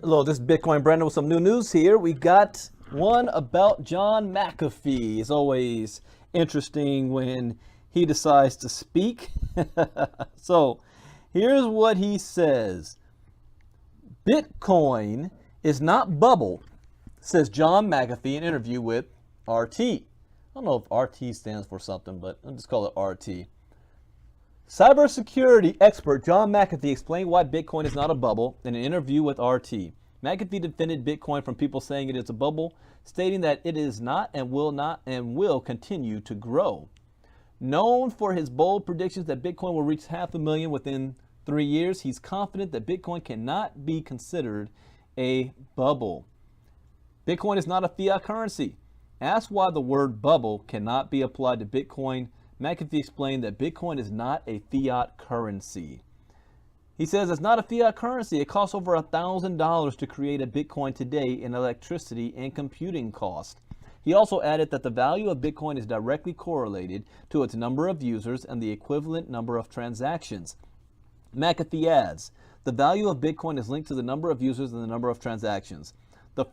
Hello, this is Bitcoin Brandon with some new news here. We got one about John McAfee. It's always interesting when he decides to speak. So here's what he says. Bitcoin is not bubble, says John McAfee in an interview with RT. I don't know if RT stands for something, but I'll just call it RT. Cybersecurity expert John McAfee explained why Bitcoin is not a bubble in an interview with RT. McAfee defended Bitcoin from people saying it is a bubble, stating that it is not and will continue to grow. Known for his bold predictions that Bitcoin will reach 500,000 within 3 years, he's confident that Bitcoin cannot be considered a bubble. Bitcoin is not a fiat currency. Asked why the word bubble cannot be applied to Bitcoin, McAfee explained that Bitcoin is not a fiat currency. He says it's not a fiat currency. It costs over $1,000 to create a Bitcoin today in electricity and computing cost. He also added that the value of Bitcoin is directly correlated to its number of users and the equivalent number of transactions. McAfee adds, the value of Bitcoin is linked to the number of users and the number of transactions. To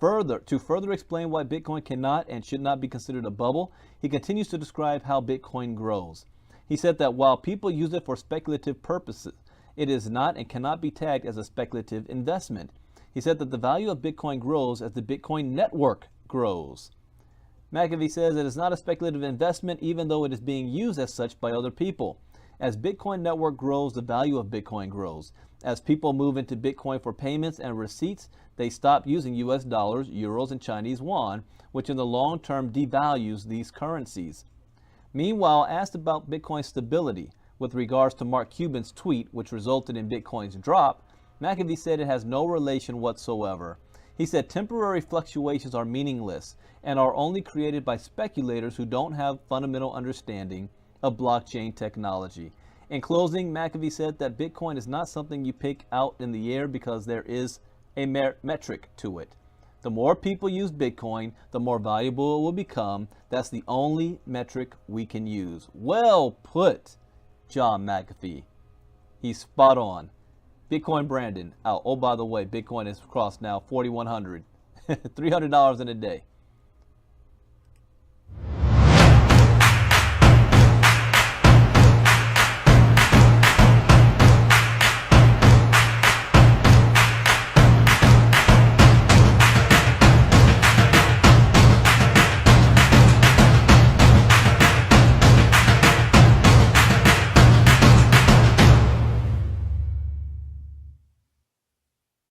further explain why Bitcoin cannot and should not be considered a bubble, he continues to describe how Bitcoin grows. He said that while people use it for speculative purposes, it is not and cannot be tagged as a speculative investment. He said that the value of Bitcoin grows as the Bitcoin network grows. McAfee says it is not a speculative investment even though it is being used as such by other people. As Bitcoin network grows, the value of Bitcoin grows. As people move into Bitcoin for payments and receipts, they stop using US dollars, euros, and Chinese yuan, which in the long term devalues these currencies. Meanwhile, asked about Bitcoin's stability with regards to Mark Cuban's tweet, which resulted in Bitcoin's drop, McAfee said it has no relation whatsoever. He said temporary fluctuations are meaningless and are only created by speculators who don't have fundamental understanding of blockchain technology. In closing, McAfee said that Bitcoin is not something you pick out in the air because there is a metric to it. The more people use Bitcoin, the more valuable it will become. That's the only metric we can use. Well put, John McAfee. He's spot on. Bitcoin Brandon out. Oh, by the way, Bitcoin has crossed now 4,100. $300 in a day.